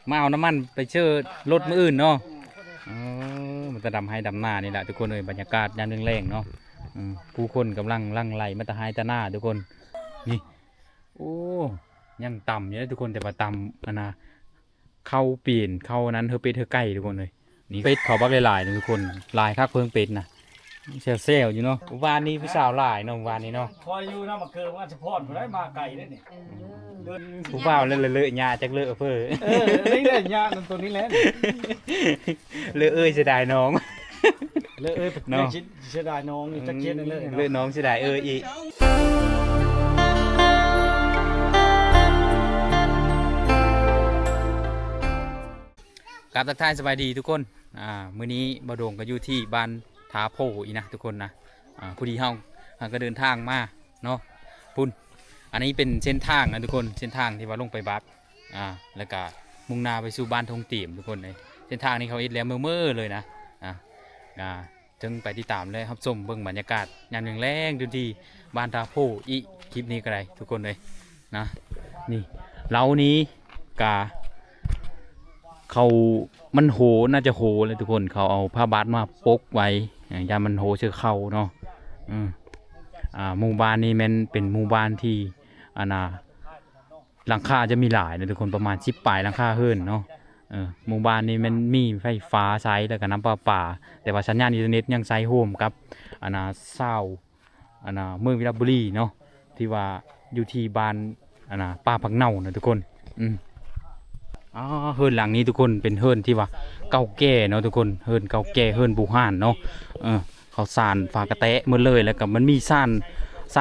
มาเอาน้ำมันไปเชื่อรถมืออื่นเนาะมันจะดำให้ดำหน้านี่แหละทุกคนเลยบรรยากาศยามแรงๆเนาะผู้คนกำลังลั่งไหลมาตะไฮตะหน้าทุกคนนี่โอ้ยังต่ำอยู่นะทุกคนแต่ว่าต่ำนะเข้าเปลี่ยนเข้านั้นเธอเป็ดเธอไก่ทุกคนเลยนี่เป็ดเขาบักหลายๆนะทุกคนลายคักเพิ่งเป็ดนะเซลอยู่เนาะวานนี้พี่สาวหลายเนาะวานนี้เนาะคอยอยู่น้ำมาเกิดว่าจะพอดได้มาไก่ได้เนี่ยผู้บ่าวเลอะๆหญ้าจักเลอะเพ้อนี่แหละยาตัวนี้แหละเลอะเสียดายน้องเลยน้องเสียดายน้องจะเคียนเลยเลอะน้องเสียดายอีกกับทักทายสบายดีทุกคนมื้อนี้บ่โด่งก็อยู่ที่บ้านทาโพอีนะทุกคนนะผู้ดีเฮาก็เดินทางมาเนาะพุ่นอันนี้เป็นเส้นทางนะทุกคนเส้นทางที่ว่าลงไปบักแล้วก็มุ่งหน้าไปสู่บ้านทงเตี่ยมทุกคนเลยเส้นทางนี้เขาอิดแล้วเมื่อเลยนะจึงไปที่ตามเลยครับชมเบิ่งบรรยากาศยามแรงๆดูที่บ้านทาโพอีคลิปนี้ก็ได้ทุกคนเลยนะนี่เล้านี้กาเขามันโหน่าจะโหเลยทุกคนเขาเอาผ้าบาดมาปกไว้ยามมันโหเชื่อเขาเนาะหมู่บ้านนี้มันเป็นหมู่บ้านที่หลังคาจะมีหลายนะทุกคนประมาณ10 ปลายหลังคาเฮิรนเนาะหมู่บ้านนี้มันมีไฟฟ้าใช้แล้วก็น้ำประปาแต่ว่าสัญญาณอินเทอร์เน็ตยังใช้โฮมกับเศร้าเมืองวิลาบุรีเนาะที่ว่าอยู่ที่บ้านป่าพักเน่านะทุกคนเฮิรนหลังนี้ทุกคนเป็นเฮิรนที่ว่าเก่าแก่เนาะทุกคนเฮิรนเก่าแก่เฮิรนบูฮานเนาะเขาสานฝากระแตะหมดเลยแล้วก็มันมีซ่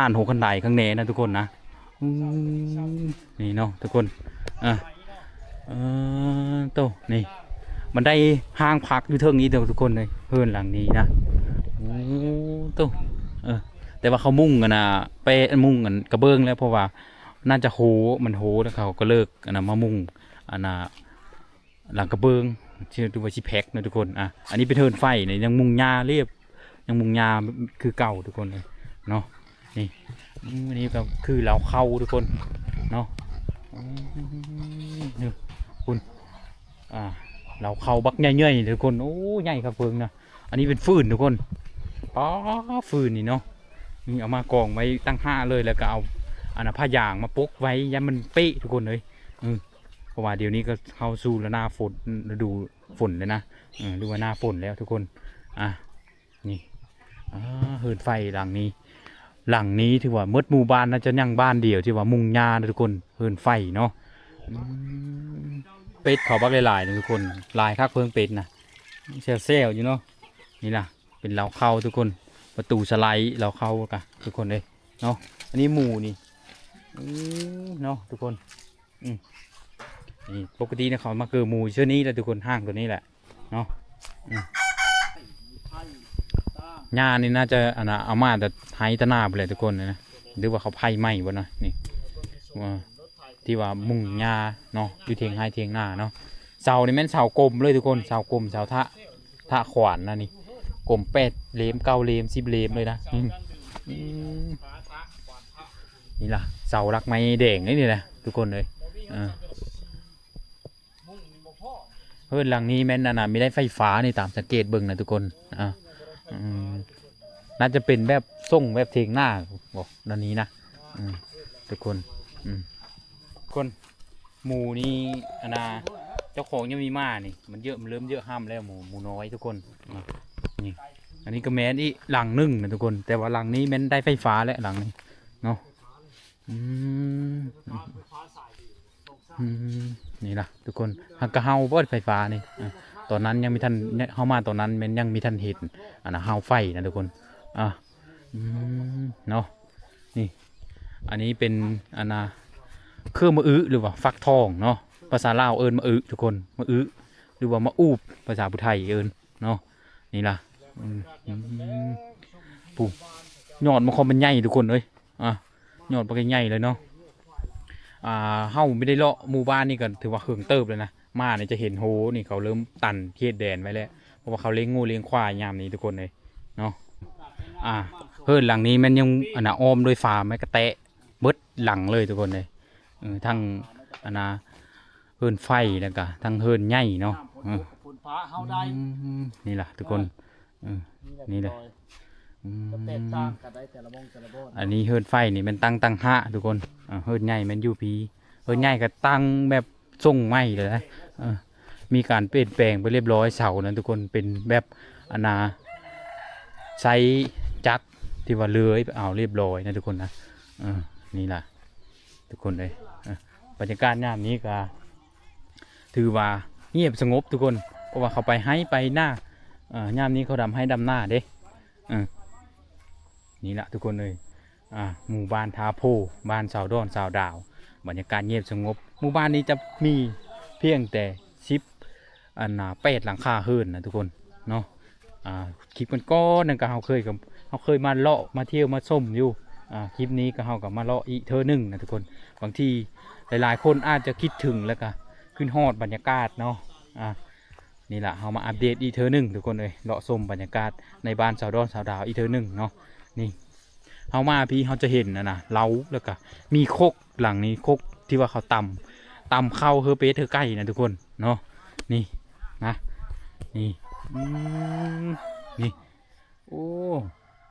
านหัวขันไดข้างในนะทุกคนนะนี่เนาะทุกคนโตนี่มันได้ห้างพักอยู่เทิงนี้ทุกคนเลยเฮิรนหลังนี้นะโตแต่ว่าเขามุ่งกันนะไปมุ่งกันกระเบื้องแล้วเพราะว่าน่าจะโหมันโหแล้วเขาก็เลิกมามุ่งหลังกระเบื้องชื่อดูว่าชิแพ็กนะทุกคนอันนี้เป็นเฮิรนไฟเนี่ยยังมุ่งหญ้าเรียบยังมุงยาคือเก่าทุกคนเลยเนาะนี่อันนี้ก็คือเราเข้าทุกคนเนาะนี่คุณเราเข้าบักใหญ่ๆทุกคนโอ้ใหญ่ครับเพิ่งนะอันนี้เป็นฟืนทุกคนฟืนนี่เนาะนี่เอามากองไว้ตั้ง5เลยแล้วก็เอาผ้ายางมาปกไว้ยันมันเป๊ะทุกคนเลยเพราะว่าเดี๋ยวนี้ก็เข้าสู่แล้วหน้าฝนฤดูฝนเลยนะดูว่าหน้าฝนแล้วทุกคนนี่เฮิรนไฟหลังนี้ถือว่ามืดหมู่บ้านน่าจะยังบ้านเดียวที่ว่ามุงยานะทุกคนเฮิรนไฟเนาะเป็ดเขาบักหลายๆนะทุกคนลายคักเพิ่งเป็ดนะเซลอยู่เนาะนี่ล่ะเป็นเราเข้าทุกคนประตูสไลด์เราเข้ากันทุกคนเลยเนาะอันนี้หมูนี่เนาะทุกคนนี่ปกติเนี่ยเขามาเกิดหมูเชื่อนี้แหละทุกคนห้างตัวนี้แหละเนาะหญ้านี่น่าจะเอามาแต่ไฮตะหน้าไปเลยทุกคนนะหรือว่าเขาไผ่ไหมวะนะนี่ที่ว่ามุงหญ้าเนาะอยู่เทียงไฮเทียงหน้าเนาะเสานี่แม่นเสากลมเลยทุกคนเสากลมเสาทะขวานนะนี่กลม8 เลม9 เลม10 เลมเลยนะนี่ล่ะเสารักไม้แดงนี่แหละทุกคนเลยเฮ้ยหลังนี้แม่นไม่ได้ไฟฟ้านี่ตามสังเกตเบิ่งนะทุกคนน่าจะเป็นแบบส่งแบบเทียงหน้าบอกด้านนี้นะทุกคนหมูนี่เจ้าของยังมีมานี่มันเยอะมันเริ่มเยอะห้ามแล้วหมูน้อยทุกคนนี่อันนี้ก็แม้นอีหลังนึ่งนะทุกคนแต่ว่าหลังนี้แม้นได้ไฟฟ้าแล้วหลังนี้เนาะนี่ล่ะทุกคนหักกระเฮาบ่ไฟฟ้านี่ตอนนั้นยังมีท่านเข้ามาตอนนั้นมันยังมีท่านเห็นเฮาไฟนะทุกคนเนาะนี่อันนี้เป็นเครื่องมะอึหรือว่าฟักทองเนาะภาษาลาวเอิญมะอึทุกคนมะอึหรือว่ามะอูบภาษาพุทธไทยเอิญเนาะนี่ล่ะปุ๊บยอดมันคอมันใหญ่ทุกคนเลยยอดมันใหญ่เลยเนาะเฮาไม่ได้เลาะหมู่บ้านนี่ก็ถือว่าเหิงเติบเลยนะมาเนี่ยจะเห็นโหนี่เขาเริ่มตันเขตแดนไว้แล้วเพราะว่าเขาเลี้ยงงูเลี้ยงควายยามนี้ทุกคนเลยเนาะเฮิรนหลังนี้มันยังอ้อมด้วยฟ้าไม้กระแตะเบิดหลังเลยทุกคนเลยทั้ง เฮิรนไฟแล้วก็ทั้งเฮิรนใหญ่เนาะ ผลผลฟ้าเฮาได้ นี่ล่ะทุกคนนี่แหละ ก็แตกต่างกันได้แต่ละมงแต่ละบ่อน อันนี้เฮิรนไฟนี่มันตั้งห้าทุกคนเฮิรนใหญ่มันอยู่พีเฮิรนใหญ่ก็ตั้งแบบทรงไม้เลยนะมีการเปลี่ยนแปลงไปเรียบร้อยเสานะทุกคนเป็นแบบอนาใช้จักรที่ว่าเลื้อยเอาเรียบร้อยนะทุกคนนะนี่ล่ะทุกคนเลยบรรยากาศยามนี้ก็ถือว่าเงียบสงบทุกคนเพราะว่าเขาไปให้ไปหน้ายามนี้เขาดำให้ดำหน้าเด้นี่แหละทุกคนเลยหมู่บ้านทาโพบ้านสาวดอนสาวดาวบรรยากาศเงียบสงบหมู่บ้านนี้จะมีเพียงแต่8 หลังคาเฮือนนะทุกคนเนาะคลิปก้อนๆนั่นก็เขาเคยมาเลาะมาเที่ยวมาส้มอยู่คลิปนี้ก็เขากับมาเลาะอีกเธอหนึ่งนะทุกคนบางทีหลายๆคนอาจจะคิดถึงแล้วก็ขึ้นฮอดบรรยากาศเนาะนี่แหละเขามาอัปเดตอีกเธอหนึ่งทุกคนเลยเลาะส้มบรรยากาศในบ้านสาวดอนสาวดาวอีกเธอหนึ่งเนาะนี่เขามาพี่เขาจะเห็นนะเล้าแล้วก็มีโคกหลังนี้โคกที่ว่าเขาตำเข้าเฮอเปสเธอใกล้นะทุกคนเนาะนี่นะนี่นี่โอ้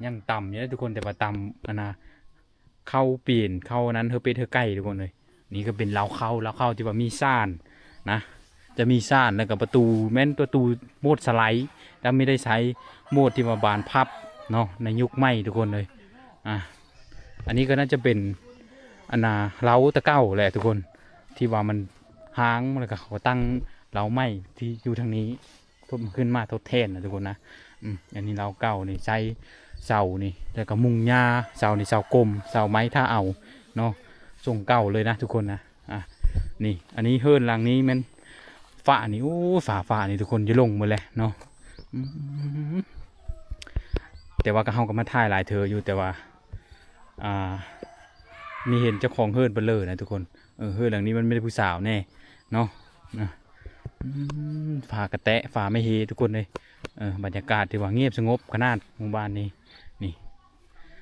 ยังต่ำอยู่นะทุกคนแต่ว่าต่ำเข้าเปลี่ยนเข้านั้นเฮอเปสเธอใกล้ทุกคนเลยนี่ก็เป็นเล้าเข้าที่ว่ามีซ่านนะจะมีซ่านแล้วกับประตูแม่นประตูโหมดสไลด์แล้วไม่ได้ใช้โหมดที่มาบานพับเนาะในยุคใหม่ทุกคนเลยอันนี้ก็น่าจะเป็นเล้าตะเก้าแหละทุกคนที่ว่ามันห้างแล้วก็เขาตั้งเล้าไม้ที่อยู่ทางนี้ขึ้นมาทดแทนนะทุกคนนะอันนี้เล้าเก่านี่ใช้เสานี่แล้วก็มุงหญ้าเสานี่เสากลมเสาไม้ท่าเอาเนาะทรงเก่าเลยนะทุกคนนะนี่อันนี้เฮิร์นหลังนี้มันฝ้านี่โอ้ฝ้านี่ทุกคนจะลงหมดเลยเนาะแต่ว่าก็เฮาก็มาถ่ายหลายเธออยู่แต่ว่ามีเห็นเจ้าของเฮิร์นเบลเลอร์นะทุกคนเฮิร์นหลังนี้มันไม่ได้ผู้สาวแน่เนาะฝากระแตะฝาไม่เฮทุกคนเลยบรรยากาศที่ว่าเงียบสงบขนาดหมู่บ้านนี้นี่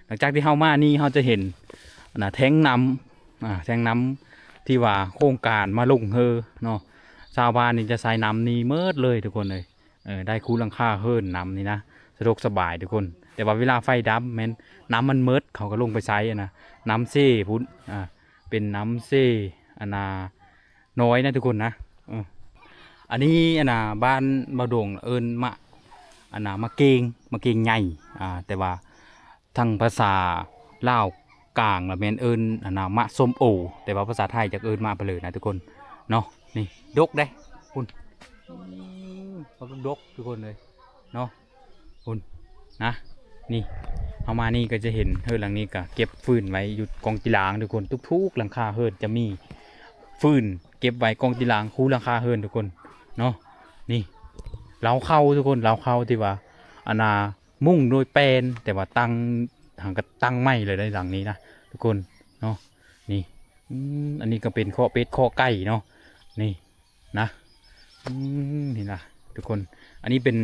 หลังจากที่เฮามานี่เฮาจะเห็นแท้งน้ำแท้งน้ำที่ว่าโครงการมาลงเฮอเนาะชาวบ้านนี่จะใส่น้ำนี้เมิดเลยทุกคนเลยได้คูหลังคาเฮิร์นน้ำนี่นะสะดวกสบายทุกคนแต่ว่าเวลาไฟดับแม้นน้ำมันเมิดเขาก็ลงไปใช้นะน้ำเซ่พุ้นเป็นน้ำเซ่น้อยนะทุกคนนะอันนี้บ้านบ่าวโด่งเอิญมะเกงใหญ่แต่ว่าทางภาษาลาวกลางละแม่นเอิญมะส้มโอแต่ว่าภาษาไทยจะเอิญมาไปเลยนะทุกคนเนาะนี่ดกได้คุณเขาดกทุกคนเลยเนาะคุณนะนี่เอามานี่ก็จะเห็นเฮิร์นหลังนี้ก็เก็บฟืนไว้อยู่กองกีฬาทุกคนทุกๆหลังคาเฮิร์นจะมีฟืนเก็บไว้กองกีฬาคู่หลังคาเฮิร์นทุกคนเนาะนี่เราเข้าทุกคนเราเข้าที่ว่ามุ่งโดยแปลนแต่ว่าตั้งไม่เลยในหลังนี้นะทุกคนเนาะนี่อันนี้ก็เป็นข้อเป็ดข้อไก่เนาะนี่นะนี่นะทุกคนอันนี้เป็น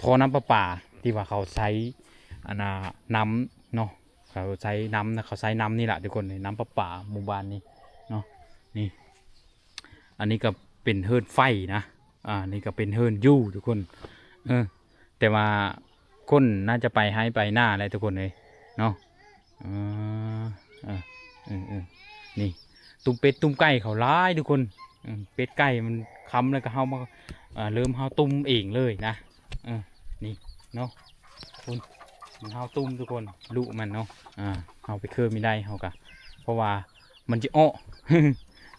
ท่อน้ำประปาที่ว่าเขาใช้น้ำเนาะเขาใช้น้ำนะเขาใช้น้ำนี่แหละทุกคนน้ำประปาหมู่บ้านนี้เนาะนี่อันนี้ก็เป็นเฮิร์นไฟนะนี่ก็เป็นเฮิร์นยูทุกคนแต่ว่าคนน่าจะไปให้ไปหน้าอะไรทุกคนเลยเนาะนี่ตุ้มเป็ดตุ้มไก่เขาร้ายทุกคนเป็ดไก่มันค้ำแล้วก็เฮามาเริ่มเฮาตุ้มเองเลยนะนี่เนาะคุณมันเฮาตุ้มทุกคนลูกมันเนาะเฮาไปเคลื่อนไม่ได้เฮากะเพราะว่ามันจะอ้อ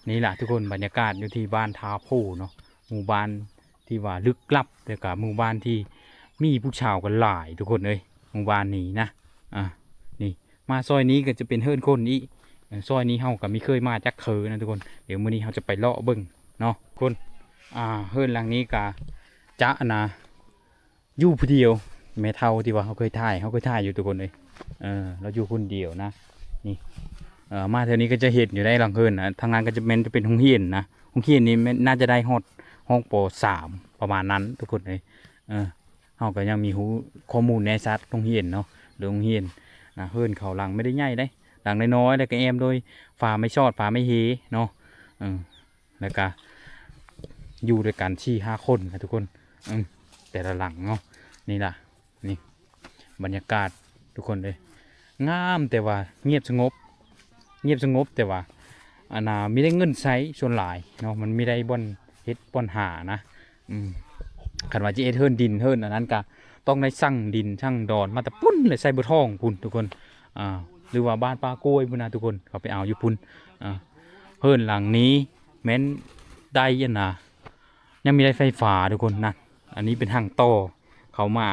นี่แหละทุกคนบรรยากาศอยู่ที่บ้านทาโพเนาะหมู่บ้านที่ว่าลึกลับแต่กับหมู่บ้านที่มีผู้ชาวกันหลายทุกคนเลยหมู่บ้านนี้นะนี่มาซอยนี้ก็จะเป็นเฮิร์นคนนี้ซอยนี้เฮาก็มีเคยมาจักเคยนะทุกคนเดี๋ยวมื้อนี้เฮาจะไปเลาะเบิ่งเนาะคนเฮิร์นหลังนี้ก็จะอยู่ผู้เดียวแม่เท่าที่ว่าเขาเคยถ่ายอยู่ทุกคนเลยเราอยู่คนเดียวนะนี่มาเท่านี้ก็จะเห็นอยู่ได้หลังเฮิร์นนะทางงานก็จะเป็นห้องเฮียนนะห้องเฮียนนี้น่าจะได้ห้องป.3ประมาณนั้นทุกคนเลยเขาก็ยังมีข้อมูลในซัดห้องเฮียนเนาะหรือห้องเฮียนนะเฮิร์นเขาหลังไม่ได้ใหญ่ได้หลังน้อยๆแล้วก็แอมโดยฝาไม่ชอดฝาไม่เฮเนาะ แล้วก็อยู่ด้วยกันที่5 คนนะทุกคนแต่ละหลังเนาะนี่ล่ะนี่บรรยากาศทุกคนเลยงามแต่ว่าเงียบสงบแต่ว่าไม่ได้เงินใช้ส่วนหลายเนาะมันไม่ได้บ่อนเฮ็ดบ่อนหานะคันว่าจะเฮ็ดเฮิรนดินเฮิรนอันนั้นก็ต้องได้สั่งดินสั่งดอนมาแต่ปุ้นเลยใส่เบอร์ทองพุ่นทุกคนหรือว่าบ้านป้ากล้วยพุ่นนะทุกคนเขาไปเอาอยู่พุ่นเฮิรนหลังนี้แม้นได้ยันนะยังมีได้ไฟฟ้าทุกคนนะอันนี้เป็นทางต่อเขามา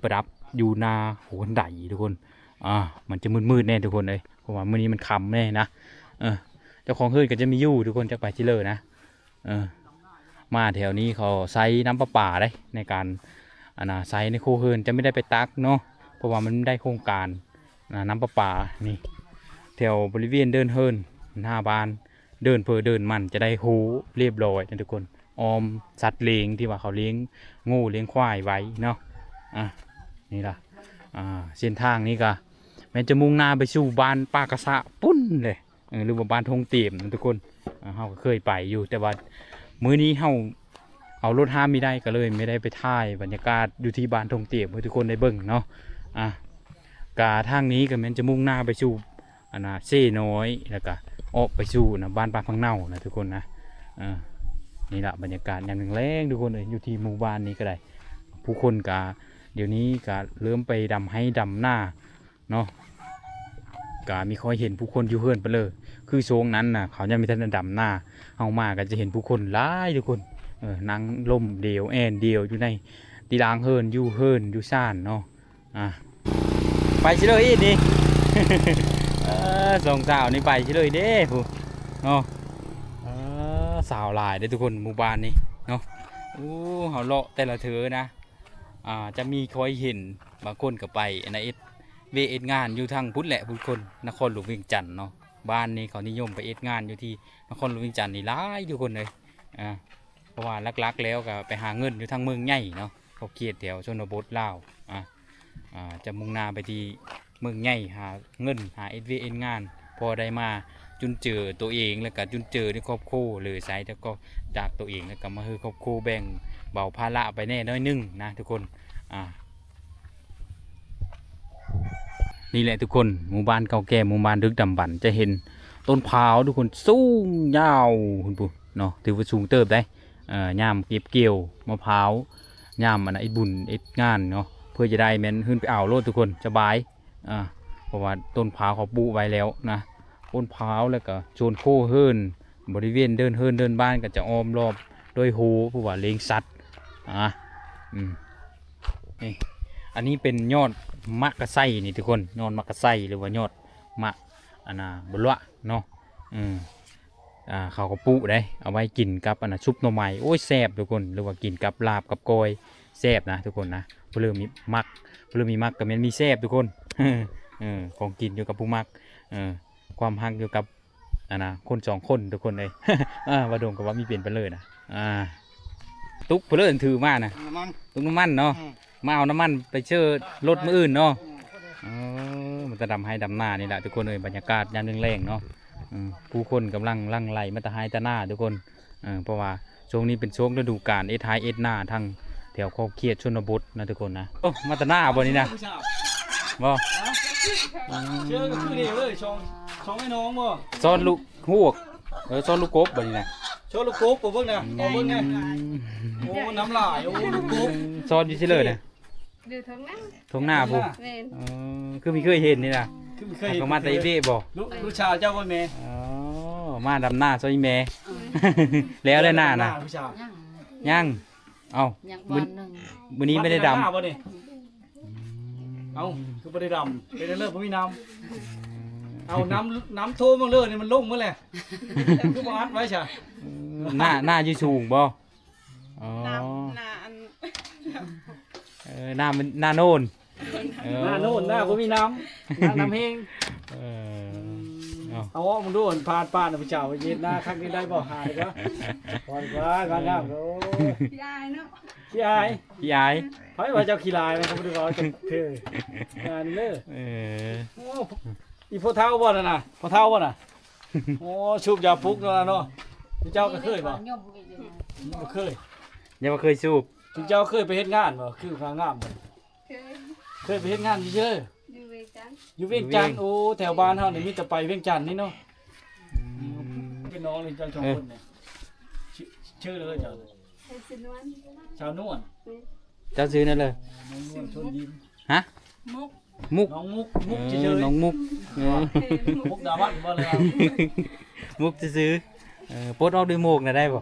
ประดับอยู่นาหัวไดทุกคนมันจะมืดๆแน่ทุกคนเลยเพราะว่ามื้อนี้มันค่ำแน่นะเจ้าของเฮิรนก็จะมีอยู่ทุกคนจะไปที่เลยนะมาแถวนี้เขาใช้น้ำประปาได้ในการใช้ในโคเฮิรนจะไม่ได้ไปตักเนาะเพราะว่ามันได้โครงการน้ำประปานี่แถวบริเวณเดินเฮิรนหน้าบ้านเดินเดินมันจะได้โหเรียบร้อยนะทุกคนออมสัตว์เลี้ยงที่ว่าเขาเลี้ยงงูเลี้ยงควายไว้เนาะนี่ล่ะเส้นทางนี้ก็แม้จะมุ่งหน้าไปสู่บ้านป้ากระสะปุ้นเลยหรือว่าบ้านทงเตียมนะทุกคนเขาก็เคยไปอยู่แต่ว่ามื้อนี้เขาเอารถห้ามไม่ได้ก็เลยไม่ได้ไปถ่ายบรรยากาศอยู่ที่บ้านทงเตียมให้ทุกคนได้เบิ่งเนาะกาทางนี้ก็แม้จะมุ่งหน้าไปสู่เซ่น้อยแล้วก็ออกไปสู่บ้านปลาพังเน่านะทุกคนนะนี่แหละบรรยากาศยามแรงทุกคนเลยอยู่ที่หมู่บ้านนี้ก็ได้ผู้คนกาเดี๋ยวนี้กาเริ่มไปดำให้ดำหน้าเนาะกามีคอยเห็นผู้คนอยู่เฮือนไปเลยคือโซงนั้นน่ะเขายังมีท่านดำหน้าเอามาก็จะเห็นผู้คนหลายทุกคนนั่งล่มเดียวแอนเดียวอยู่ในตีรางเฮิรนอยู่ซ่านเนาะไปชิเลยอีนี่ สองสาวนี่ไปชิเลยเด้ผู้เนาะสาวหลายได้ทุกคนหมู่บ้านนี้เนาะเขาเลาะแต่ละเธอนะจะมีคอยเห็นบางคนก็ไปเวเอ็ดงานอยู่ทางพุทธแหละพุทธคนนครหลวงเวียงจันทน์เนาะบ้านนี้เขานิยมไปเอ็ดงานอยู่ที่นครหลวงเวียงจันทน์นี่หลายทุกคนเลยเพราะว่าลักๆแล้วก็ไปหาเงินอยู่ทางเมืองใหญ่เนาะเขาเกียดแถวชนบทลาวจะมุ่งหน้าไปที่เมืองใหญ่หาเงินหาเอ็ดงานพอได้มาจุนเจอตัวเองแล้วก็จุนเจอในครอบครัวเลยใช้แล้วก็จากตัวเองแล้วก็มาให้ครอบครัวแบ่งเบาภาระไปแน่น้อยนึงนะทุกคนนี่แหละทุกคนหมู่บ้านเก่าแก่หมู่บ้านดึกดำบรรพ์จะเห็นต้นพร้าวทุกคนสูงยาวคุณปู่เนาะถือว่าสูงเติบได้ย่ามเก็บเกี่ยวมะพร้าวย่ามไอ้บุญไอ้งานเนาะเพื่อจะได้แม่นขึ้นไปเอาโลดทุกคนสบายเพราะว่าต้นพร้าวเขาปลูกไว้แล้วนะต้นพร้าวแล้วก็โซนโคเฮิรนบริเวณเดินเฮิรนเดินบ้านก็จะอ้อมรอบโดยโหเพราะว่าเลี้ยงสัตว์นี่อันนี้เป็นยอดมะกะไซนี่ทุกคนยอดมะกะไซหรือว่ายอดมะบุระเนาะเขาก็ปลูกได้เอาไว้กินกับซุปหน่อไม้โอ้ยแซ่บทุกคนหรือว่ากินกับลาบกับกอยแซ่บนะทุกคนนะเพื่อมีมักกับมันมีแซ่บทุกคน ของกินอยู่กับผู้มักความฮักอยู่กับคน2 คนทุกคนเลย ว่าโดมกับว่ามีเปลี่ยนไปเลยนะตุ๊กเพลินถือมานะตุ๊กน้ำมันเนาะมาเอาน้ำมันไปเชื่อรถมืออื่นเนาะมันจะดำให้ดำหน้านี่แหละทุกคนเลยบรรยากาศยามแรงๆเนาะผู้คนกำลังลั่งไหลมาตะไฮตะหน้าทุกคนเพราะว่าช่วงนี้เป็นช่วงฤดูกาลเอทไฮเอทหน้าทั้งแถวคอเคียดชนบทนะทุกคนนะโอ้มาตะหน้าบนนี้นะบ่เชื่อก็คือเดียวเลยชองไอ้น้องบ่ซ้อนลูกฮวกซ้อนลูกกบบนนี้นะโชว์ลูกกบบ่เบิ่งนะบ่เบิ่งไงโอ้น้ำลายโอ้ลูกกบซ้อนอยู่ที่เลยนะดูท้องหน้าผู้คือมีเคยเห็นนี่นะเขามาแต่อีเบ้บ่ลูกชาวเจ้าบ่แม่มาดำหน้าซอยแม่แล้วได้หน้านะยังเอามื้อนี้ไม่ได้ดำเอาคือไม่ได้ดำไม่ได้เลิกเพราะมีน้ำเอาน้ำโทมันเลิกนี่มันลงเมื่อไหร่คือมาอัดไว้ใช่หน้ายืดสูงบ่หน้ามันหน้าโน่นหน้าผมมีน้ำเฮงเอามึงดูผ่านนะพี่เจ้าเย็นหน้าครั้งนี้ได้บ่หายก็ผ่อนว่าการน้ำโอ้พี่อายเนาะพี่อายเพราะว่าเจ้าขี้ลายมันเขาไม่ได้บอกจะเท่งานนี้เลยโอ้อีพ่อเท้าบ่น่ะพ่อเท้าบ่น่ะโอ้ชูบยาปุ๊กเนาะ เจ้าก็เคยบ่ ย่อมอีกเลยนะ บ่เคย ยังบ่เคยสูบ เจ้าเคยไปเฮ็ดงานบ่คือพางามบ่ เคย เคยไปเฮ็ดงานเยอะ อยู่เวจันทร์ อยู่เวียงจันทน์โอ้แถวบ้านเฮานี่มีแต่ไปเวียงจันทน์นี่เนาะเป็นน้องนี่เจ้าสองคนเนี่ยชื่อเลยเจ้า ไอ้สินวัน ชาวนวล เจ้าซื้อนั่นเลย น้องนวลชนยิ้ม ฮะ มุก มุก น้องมุกมุก เอ เฉ อย น้องมุกเออ มุกดาวันบ่เลยครับ มุกซื้อโพสต์ออกด้วยโมกน่ะได้บ่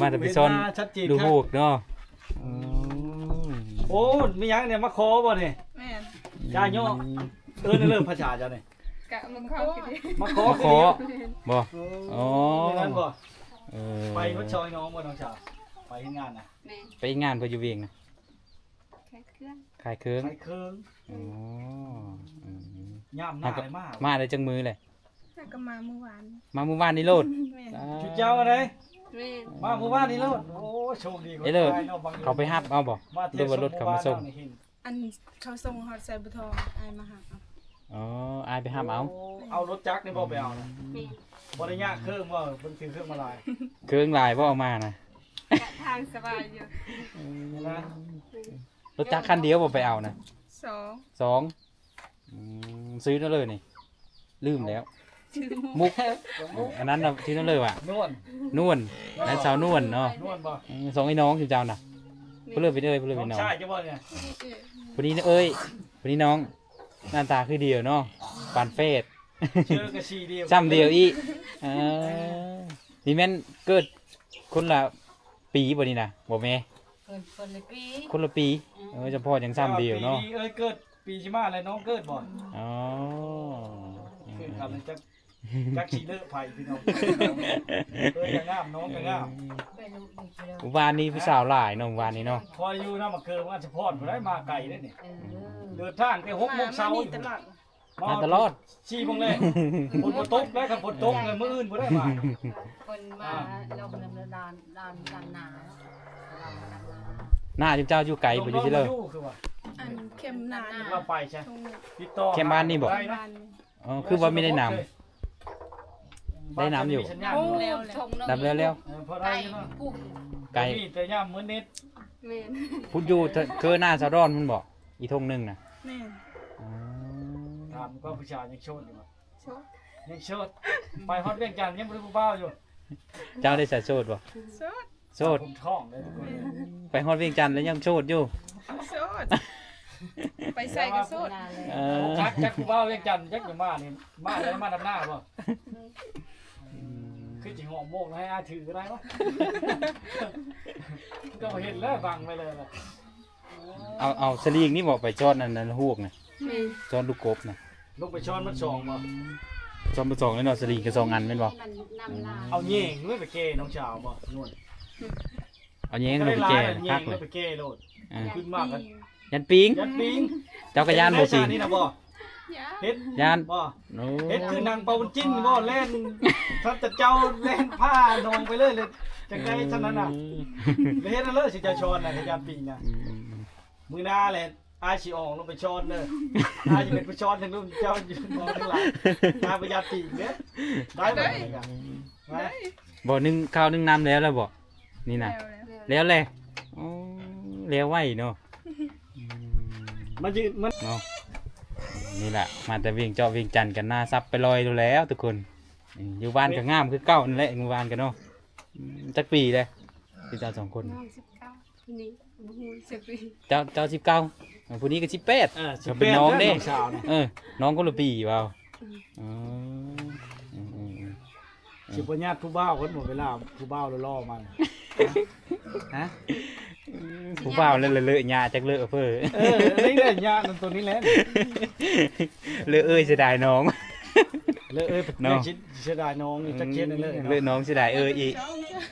มาแต่ไปซ่อนดูโมกเนาะ โอ้มีหยังเนี่ยมาขอบ่เนี่ย แม่น จ้าโยเริ่มภาษาเจ้าเนี่ย กะมึงเข้าคิดดิ มาขอ ขอบ่ อ๋อนั้นบ่ เออ ไปวัดชอยน้องบ่น้องสาวไปเฮ็ดงานน่ะ แม่น ไปงานเพิ่นอยู่เวียงนะ แค่เครื่อง ขายเครื่อง ไปเครื่อง อ๋ออืม ย่ำหน้าเลยมาก มาได้จังมือเลย แล้วก็มาเมื่อวาน มาเมื่อวานนี้โลด แม่น ชุดเจ้าอะไร แม่น มาหมู่บ้านนี่โลดโอ้โชคดีกว่า เอ้ยเลิศ ตายนาะบง เขาไปฮับเอาบ่ มา หรือว่ารถเขามาส่ง หบ้นเรนี่เห็น อันเขาส่งฮอดใส่บุทองอายมาหาเอา อ๋ออายไปฮับเอา โเอารถจักรนี่บ่ไปเอานะ แม่น บ่ได้ยากเครื่องบ่เพิ่นซื้อเครื่องมาลาย เครื่องลายบ่เอามานะ กะทางสบายอยู่ นะ รถจักรคันเดียวบ่ไปเอานะ สอง สองซื้อนั่นเลยนี่ลืมแล้ว ชื่อมุก มุกอันนั้นน่ะซื้อนั่นเลยว่ะ นวล นวลนั่นสาวนวลเนาะ นวลบ่ สองไอ้น้องคือเจ้าน่ะเพื่อนเป็นเอ้ยเพื่อน น้ เป็ อง นน้อง ชายจะบ่เนี่ย คนนี้เอ้ยคนนี้น้องหน้าตาคือเดียวเนาะปานเฟส เชื่อกระชีเดียว ซ้ำเดียวอีนี่แม่นเกิดคนละปีบ่นี่นะบ่แม่ คนละปี คนละปีเฉพาะยังซ้ำเดียวเนาะ ปีเอ้ยเกิดปีชิมาอะไรน้องเกิดบ่ อ๋อ เกิดครับจักชีเลอะไผพี่น้องเอ้ยก็งามน้องก็งาม ไปดูดีเดียว อุบานนี้ผู้สาวหลายเนาะอุบานนี้เนาะ พออยู่นำมาเกิดว่าเฉพาะบ่ได้มาไกลเด้นี่ เออ เดินทางแต่6 โมงเช้า นี่ตลอด มาตลอด 4 โมงแรกฝนบ่ตกแล้วครับฝนตกเลยมื้ออื่นบ่ได้มา คนมาเรากำลังดานหนาเราดานหนา หน้าจุ๊เจ้าอยู่ไกลบ่อยู่ที่เลย คือว่า อันเข้มนาน เราไปใช่ ตรง ติดต่อ แค่บ้านนี่บ่ ได้นะ บ้าน อ๋อคือว่าไม่ได้นำ ได้น้ำอยู่ สัญญาณ โอ้ อยู่ แล้ว ชง ดับแล้วแล้ว พอได้ ไก่ อยู่เนาะ กุ้ง ไกล มีแต่ย่ามมื้อนิด แม่น พูดอยู่คือหน้าสาวดอนมันบอกอีทงหนึงน่ะ แม่น อ๋อ ถามก็ผู้ชายยังโชดอยู่บ่ โชค ยังโชดไปฮอดเวียงจันทน์ยังบ่ได้ผู้บ่าวอยู่ เจ้าได้ใส่โสดบ่ โชค โสด ผมท้องเลยทุกคน ไปฮอดเวียงจันทน์แล้วยังโสดอยู่ โชคไปใส่กระโซด นาเลย เอ โอ้ อ คักจักผู้บ่าวเวียงจันทน์จักอยู่มานี่มาได้มาดำหน้าบ่คือสิหอมโมกให้อาถือก็ได้วะก็เห็นแล้วบังไปเลยล่ะ เอาสลิงนี่บอกไปจอดนั่นฮวกน่ะ แม่น จอดลูกกบน่ะ ลงไปช้อนมันสองบ่ จอดไปสองแล้วเนาะสลิงก็สองอันแม่นบ่ มันนำลา เอาแย่งด้วยไปเก้น้องสาวบ่นวล เอาแยงลงไปแก่ แย่ คั ง ก ด้ เล วย ย ไปเก้โลด อ่า ขึ้นมากกัน ยันปิง ยัดปิง เจ้ากระยานบ่ปิง นี่นะบ่ ยา เฮ็ด ยาน บ่ โอ้ เฮ็ดคือนางเปาบุญจิ้นบ่เล่นถ้าจะเจ้าเล่นผ้านองไปเลยจังได๋เท่านั้นน่ะไปเฮ็ดนั่นเลยสิจะชอนน่ะขยันปิงน่ะ อืม มือหน้าแหละอาสิออกลงไปช้อนเด้ออาสิเป็นผู้ช้อนทั้งรุ่นเจ้าอยู่มองทั้งหลังตาประหยัดปีกเด้อได้บ่เนี่ยกันไหม บ่นึ่งข้าวนึ่งน้ำแล้วแล้วบ่นี่น่ะ แล้ว แล้วแหละอ๋อแล้วไว้เนาะอืม มันยืนมัน เนาะนี่แหละมาแต่เวียงเจาะเวียงจันทน์กันหน้าซับไปลอยดูแล้วทุกคนอยู่บ้านก็งามคือเก่านั่นแหละอยู่บ้านกันเนาะจักปีเลยพี่เจ้าสองคน น้อง19นี่หูสิบปี เจ้า19ผู้นี้ก็18 สิ ก็เป็นน้องเด้ สาวนี่ น้องคนละปีเปล่าอ๋ออืม สิบ่ญาติผู้บ่าวคนหมดเวลาผู้บ่าวล่อๆมันฮะ ผู้บ่าวเลอะๆหญ้าจักเลอะเพ้อ นี่แหละญาติตัวนี้แหละ เลอะเอ้ยเสียดายน้อง เลยเอ้ย เนาะ ชิดเสียดายน้องนี่จักเก็ดนั่นเลย เลอะน้องเสียดายเอ้ยอีก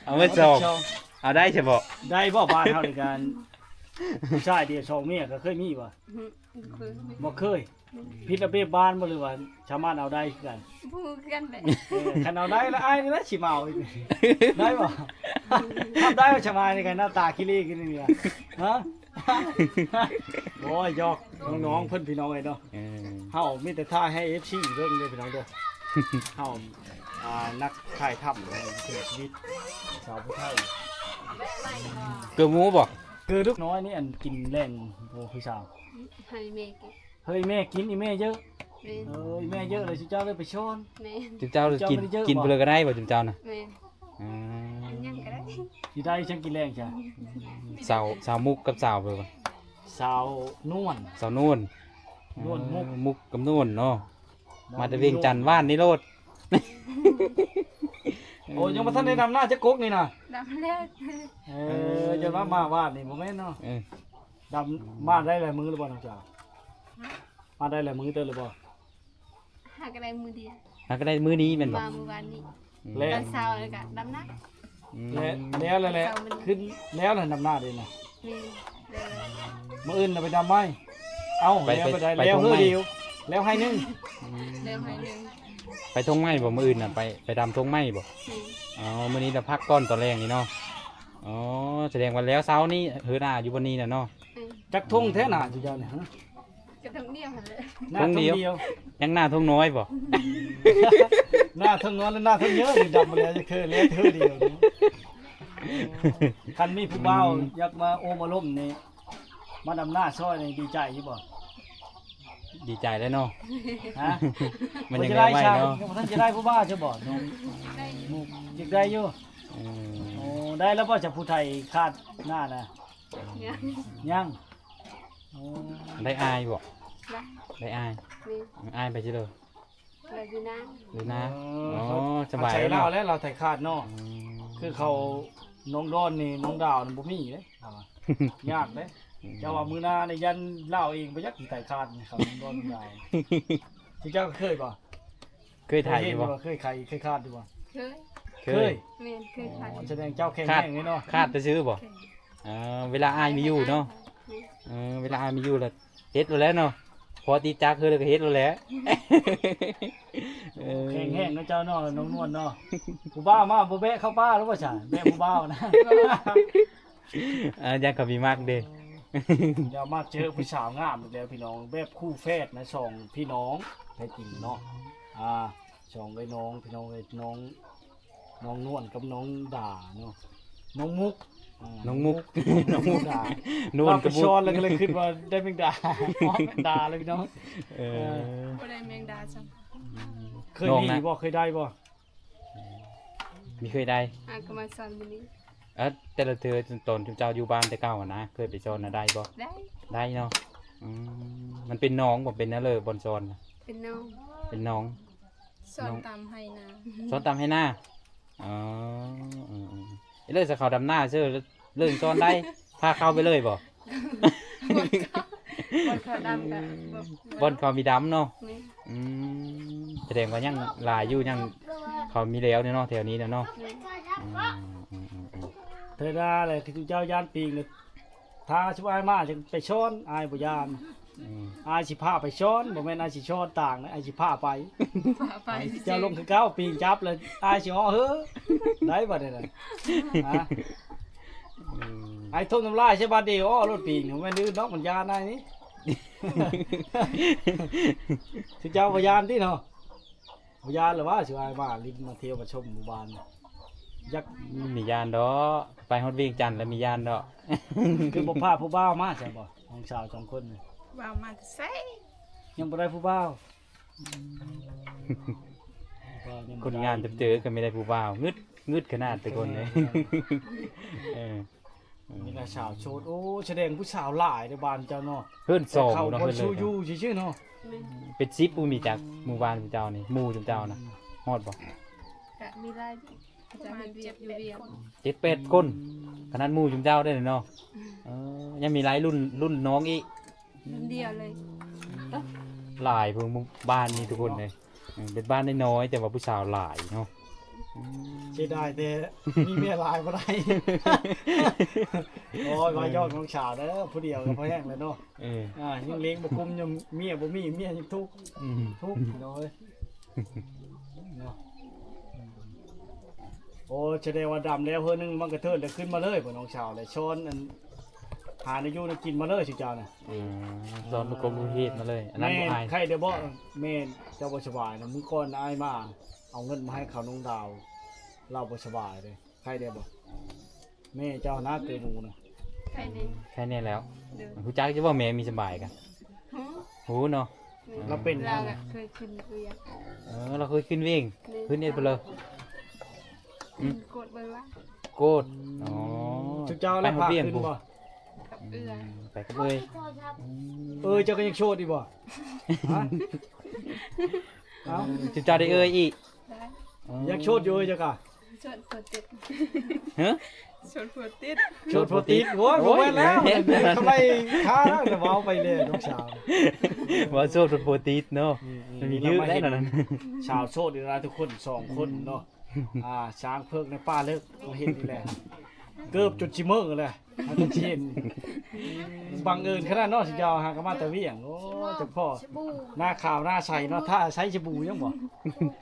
เอาไว้สอบเอาได้ใช่บ่ ได้บ่บ้านเฮาในการผู้ชายเดียวสองเมียก็เคยมีบ่ คือ บ่เคยพิษระเบียบบ้านบ่หรือว่าชาวบ้านเอาได้คือกัน พูดกันแหละ คันเอาได้แล้วอ้ายนี่นะสิเมาอีกได้บ่ทำได้บ่ชาวบ้านนี่กันหน้าตาขี้เล่ขี้นี่ล่ะฮะโอ้ยยอกน้องๆเพิ่นพี่น้องไอ้เนาะ เออ เฮามีแต่ท่าให้ FC เบิ่งเด้อพี่น้องเด้อเฮา นักถ่ายทำเสียชีวิตสาวผู้ไทย เกือบหมูบ่ คือลูกน้อยนี่อันกินแรงโอ้คือสาว ให้แม่กิน เฮ้ยแม่กินอีแม่เยอะ แม่ เอ้ยแม่เยอะเลยสิเจ้าเลยไปช้อน แม่ จุมเจ้ากิน เจ้าไม่ได้เยอะบ่ กินเพื่อก็ได้บ่จุมเจ้าน่ะ แม่ อืม ยังก็ได้ สิได้ฉันกินแรงจ้ะ สาวมุกกับสาวเพิ่นบ่ สาวนวล สาวนุ่น นุ่นมุก มุกกับนุ่นเนาะมาแต่เวียงจันทน์ว่านนี่โลด โอ้ยังมาท่านได้นำหน้าจะกกนี่นะ ดำแล้ว จะมาวาดนี่โมเมนต์เนาะ เออ ดำมาได้หลายมือหรือเปล่าน้องจ๋ามาได้หลายมือเตอหรือเปล่า หาก็ได้มือเดียว หาก็ได้มื้อนี้แม่นบ่ มาเมื่อวานนี้ และ ตอนเช้าแล้วก็ดำน้ำ อืม แล้วแหละขึ้นแล้วน่ะนำหน้าเลยนะ มีเลย มื่ออื่นน่ะไปดำไหมเอาแล้วไปได้แล้วเฮ้อเดียวแล้วให้นึ่ง เริ่มให้หนึ่ง ไปทงไม้บ่มื้ออื่นน่ะไปดำทงไม้บ่ นี่ อ๋อมื้อนี้เราพักก่อนตอนแรกนี่เนาะอ๋อแสดงว่าแล้วเช้านี้เฮือหน้าอยู่บนนี้น่ะเนาะ จักทุ่งแท้หนาจุจ้าเนี่ยฮะ ก็ต้องเดียวหันเลย หน้าทุ่งเดียว ยังหน้าทงน้อยบ่ หน้าทุ่งน้อยและหน้าทุ่งเยอะนี่ดำมาแล้วจะคือแล้วเธอเดียวนี่คันมีผู้บ่าวอยากมาโอมาล้มนี่มาดำหน้าซอยนี่ดีใจอยู่บ่ ดีใจแล้วเนาะ ฮะ มันยัง จะ ไง ได้ ไว้ ชา เนาะ ท่านจะได้ผู้บ่าวจะบ่น้อง ได้ มุกอยากได้อยู่ อืม โอ้ได้แล้วบ่จะผู้ไทยคาดหน้านะ เนี่ย ยังโอ้ ได้อายบ่ ได้ ได้อาย มี อายไปซิเด้อ เลยอยู่นะ หรือนะ เอ อ๋อ เข สบาย ใช้ แล้ว เรา เนาะ แล้วเราไทยคาดเนาะ อืม คือเขาน้องดอนนี่น้องดาวนี่บ่มีเด้เอาว่ะยากเด้เจ้าว่ามื้อหน้าในยันเล่าเองบ่ยักสิไทยคาดนี่ครับน้องดอนน้องดาวที่เจ้าเคยบ่ เคยถ่ายอ เห็น ยู่บ่ เคยใครเคยคาดอยู่บ่ เคย เคย แม่เคยผ่าน อ๋อแสดงเจ้าแข็ง คาด แรงนี่เนาะ คาดจะซื้อบ่เวลาอายมีอยู่เนาะเวลาอายมีอยู่แล้วเฮ็ดแล้วเนาะพอตีจักคือแล้วก็เฮ็ดแล้วแหละเออ แข็งแห้งเนาะเจ้าเนาะน้องนวลเนาะผู้บ่าวมาบ่แบะเข้าป้าหรือว่าจ้ะแบะผู้บ่าวนะ ยังก็มีมากเด้ เดี๋ยวมาเจอผู้สาวงามอีกแล้วพี่น้องแบบคู่แฝดนะสองพี่น้องแท้จริงเนาะสองไอ้น้องพี่น้องไอ้น้องนวลกับน้องด่าเนาะน้องมุก น้องมุก น้องมุกด่าน วล กั กั บบ ช มุ อน ก แล้วก็เลยขึ้นมาได้เป็นด่าอ๋อเป็นด่าเลยพี่น้อง เออ บ่ได้แมงดาจัง เคย น้อง ดี นะ บ่เคยได้บ่ มีเคยได้ อ่ะก็มาสอนมื้อนี้ แต่ละเธอตอนเจ้าอยู่บ้านแต่เก่าอะนะเคยไปสอนนะได้บ่ ได้ ได้เนาะมันเป็นน้องบ่เป็นนะเลยบอลสอนน่ะ เป็นน้อง เป็นน้อง สอนตามให้นะ สอนตามให้หน้าอ๋อเลิกจะเขาดำหน้าเชื่อเรื่องสอนได้พาเข้าไปเลยบ่ บนเขาดำกับบ อลเขามีดำเนาะ นี่ แสดงว่ายังหลายอยู่ยังเขามีแล้วเนี่ยเนาะแถวนี้เนี่ยเนาะ นี่ เธอได้เลยที่เจ้าย่านปีงเลยถ้าช่วยมาจะไปช้อนอายบ่ยานอายสิพาไปช้อนบ่แม่นอายสิช้อนต่างนะอายสิพาไป พาไป เจ้าลงคือเก้าปีงจับเลยอายสิฮ้อเฮ้อได้บ่ได้น่ะฮะไอ้ทุ่มน้ำลายใช่บาดเดียวอ้อรถปีงแม่นดื้อน้องมันยานได้นี่ สิเจ้าบ่ยานติเนาะบ่ยานหรือว่าสิอายมาลิ้นมาเที่ยวมาชมหมู่บ้านยัก มียานดอกไปฮอดเวียงจันทน์แล้วมียานดอก คือบ่พาผู้บ่าวมาใช่บ่น้องสาวสองคนนี่ ว่ามาแต่ไส ยังบ่ได้ผู้บ่าว คนงานเจอกันไม่ได้ผู้บ่าวงึดขนาดแต่คนเลยเออ นี่ละสาวโชดโอ้แสดงผู้สาวหลายในบ้านเจ้าเนาะ เพื่อนสอง เขา เนาะ บ่ เพื่อนเล ชู ย อยู่ซื่อๆเนาะ นี่ เป็นซิปปูมีจากหมู่บ้านเจ้านี่หมู่เจ้านะฮอดบ่ ก็มีรายจะมีเวียกอยู่เวียก 7-8คนขนาดหมู่เจ้าได้เลยเนาะยังมีหลายรุ่นน้องอีก รุ่นเดียวเลย หลายเพิ่งหมู่บ้านนี่ทุกคนเลยเป็นบ้านน้อยๆแต่ว่าผู้สาวหลายเนาะ เสียดายแต่มีเมียหลายบ่ได้ โอ้ยว่ายอดของสาวเด้อผู้เดียวก็พอแห้งแล้วเนาะ เออ ยังเลี้ยงบ่กุมยังเมียบ่มีเมียยังทุกข์ อืม ทุกข์เนาะเอ้ยเนาะโอ้แสดงว่าดำแล้วเพิ่นนึงมันกระเทินแล้วขึ้นมาเลยบ่น้องสาวเลยช้อนอันหาในอยู่น่ะกินมาเลยสิเจ้าน่ะ สอนลูกกลมลูกเฮ็ดมาเลยอันนั้น แม่ บ่อาย ใครเดี๋ยวบอกแม่เจ้าบ่สบายนะมึงก่อนอายมา เอาเงินมาให้เขาน้องดาวเราบ่สบายเลยใครได้บ่แม่เจ้าหน้าเตหมูนะ ใครนี่ แค่นี้แล้ว เด้อ ผู้จักจะว่าแม่มีสบายกัน ฮะ หูเนาะ เราเป็น เราอะเคยขึ้นเรือ เราเคยขึ้นวิ่งขึ้นเอ็ดไปเลย กดเบิ่งละ โกดอ๋อ ทุกเจ้าแล้วพาขึ้นบ่ กับเรือ ไปกับเลย เจ้าก็ยังโชดดีบ่ฮะเอ้า จุดจ้าได้เอ้ยอีก ได้ ยังโชดอยู่เจ้ากะ ชวนผัวติด ฮะ ชวนผัวติด โชดโปรตีนโอ้ยบ่แม่นแล้วทำไมค้าแล้วเว้าไปเลยน้องสาว ว่าโซดโปรตีนเนาะมันมีเยอะได้นั่น ชาวโชดนี่นะทุกคน2คนเนาะช้างเพิกในป่าเลิกมาเห็นนี่แหละเกือบจุดชิเมอร์เลยมันจะเห็นบังเอิญขนาดเนาะสิยาวหากนมาแต่เวียงโอ้เจ้าพ่อหน้าขาวหน้าใสเนาะถ้าใช้ชบูยังบ่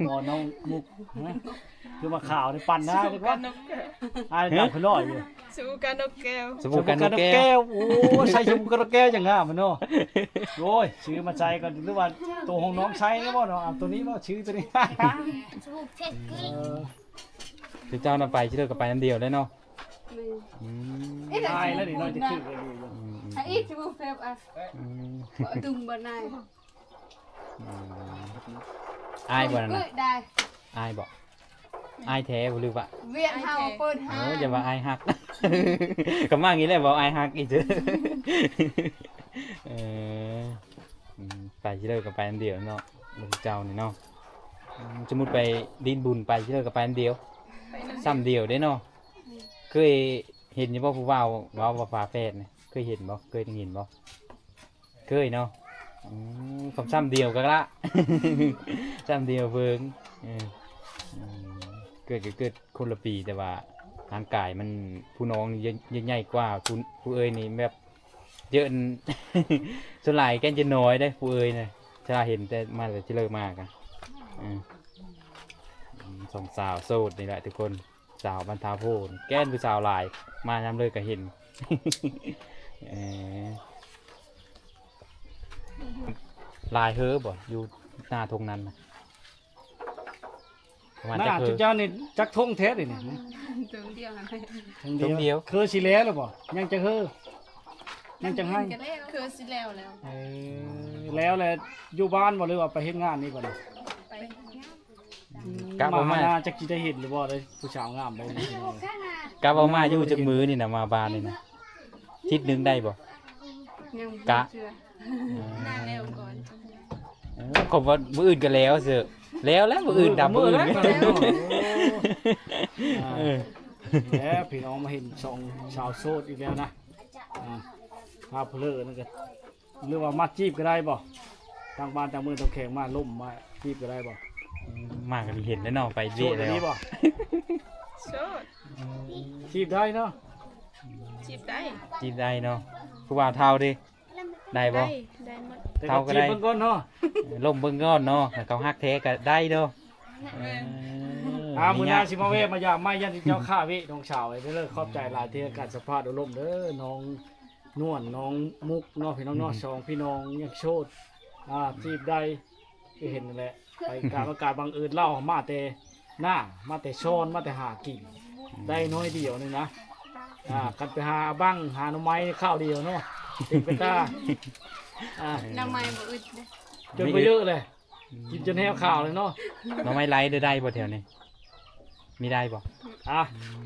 บ่น้องมุกนะคือมาข่าวในปั่นนะดีก กั ว่าน นกแก้ว ดับพลอยอยู่ สู้กันนกแก้ว สบู่กันนกแก้ว โอ้ใส่ชบูกันนกแก้วจังงามมันเนาะโอ้ยชื่อมาใช้ก่อนหรือว่าตัวของน้องใช้ก็บ่เนาะตัวนี้บ่ชื่อตัวนี้ จุดจ้านำไปชื่อกับไปน้ำเดียวได้เนาะ ตายแล้วนี่น้อยจะขึ้นไปอยู่ ไอ้อีชิบูเฟบอ่ะบ่ดุมบ่นาย อายบ่นั่นน่ะ ได้ อายบ่อายแท้บ่หรือว่า เวียนเฮาเปิดหา อย่าว่าอายฮัก ก็มาอย่างนี้แหละบ่อายฮักอีกเด้อเออไปชื่อกับไปน้ำเดียวเนาะลูกเจ้านี่เนาะสมมุติไปดินบุญไปชื่อกับไปน้ำเดียวซ้ำเดียวได้เนาะเคยเห็นอยู่บ่ผู้ว่าวว้าวว่าฟ้าแฝดนี่เคยเห็นบ่เคยได้ยินบ่เคยเนาะคำซ้ำเดียวก็ละ ซ้ำเดียวเบิ่งเกิดก็เกิดคนละปีแต่ว่าร่างกายมันผู้น้องนี่ใหญ่กว่าผู้เอ้ยนี่แบบเยอะ ส่วนหลายแกนจะน้อยได้ผู้เอ้ยน่ะชาเห็นแต่มาแต่ที่เลิกมากอ่ะสองสาวโสดนี่แหละทุกคนสาวบรรทาโพนแก้นผู้สาวหลายมายามเลยก็เห็น ลายเฮ้อบ่อยู่หน้าทงนั้นน่ะประมาณ น่า จักเฮ้ จุ อ เจ้านี่จักทงแท้เลยนี่ ตัวเดียวกัน ทงเดียว คือสิแล้วหรือบ่ยังจะเฮ้อยังจะให้ คือสิแล้วแล้ว แล้วแหละอยู่บ้านบ่หรือว่าไปเฮ็ดงานนี่บ่นี่ ไป กลับ มา เอามา น่าจักสิได้เห็นหรือบ่ได้ผู้สาวงามได้นี่ กลับเอามาอยู่จากมือนี่นะมาบานนี่นะทิศหนึงได้บ่ ยัง กะ เชื่อหน้าแล้วก่อน ผมว่ามืออื่นก็แล้วเสือแล้วมืออื่นดับมืออื่น แล้ว เออ แล้วพี่น้องมาเห็นสองสาวโสดอีกแล้วนะพาเพลอนั่นก็หรือว่ามาจีบก็ได้บ่ทางบ้านทางเมืองทางแขงมาล่มมาจีบก็ได้บ่ มากก็เห็นแล้วเนาะไป โส เรื่อ ด ย อัน แล้ว นี้บ่ โสด จีบได้เนาะ จีบได้ จีบได้เนาะผู้บ่าวเท่าดิได้บ่ ได้หมด แต่ เท่าก็ ก็ ได้ จีบเบิ่งก่อนเนาะ ล่มเบิ่งก้อนเนาะถ้าเขาฮักแท้ก็ได้เนาะ มื้อหน้าสิมาเวะมายามไม่ยันเจ้าข้าวิน้องสาวไว้เด้อขอบใจหลายที่ให้การสัมภาษณ์อารมณ์เด้อน้องนวลน้องมุกเนาะพี่น้องเนาะสองพี่น้องยังโชดจีบได้ก็เห็นนั่นแหละไปการประกาศบังเอิญเล่ามาแต่หน้ามาแต่ช้อนมาแต่หากิ่งได้น้อยเดียวนี่นะกันไปหาบ้างหาหน่อไม้ข้าวเดียวเนาะติดไปตา น้ำไม้บ่อึดเด้ จนไปเยอะเลยกินจนแห้วข่าวเลยเนาะ น้องไม้ไล่ได้บ่แถวนี้มีได้บ่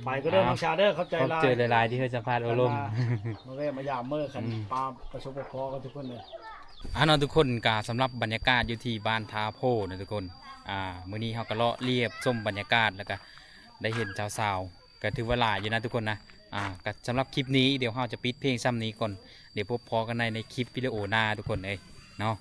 ไปก็เด้อน้องชาเด้อเข้าใจ พบ หลาย เจอหลายๆที่เคยสัมภาษณ์อารมณ์ มาเวะมายามเมื่อกันปลาประสบพอกันทุกคนเลย เนาะทุกคนกาสำหรับบรรยากาศอยู่ที่บ้านทาโพนะทุกคนมื้อนี้เราก็เลาะเรียบชมบรรยากาศแล้วก็ได้เห็นสาวๆก็ถือว่าหลายอยู่นะทุกคนนะก็สำหรับคลิปนี้เดี๋ยวเราจะปิดเพลงซ้ำนี้ก่อนเดี๋ยวพบพอกันในคลิปวิดีโอหน้าทุกคนเนาะ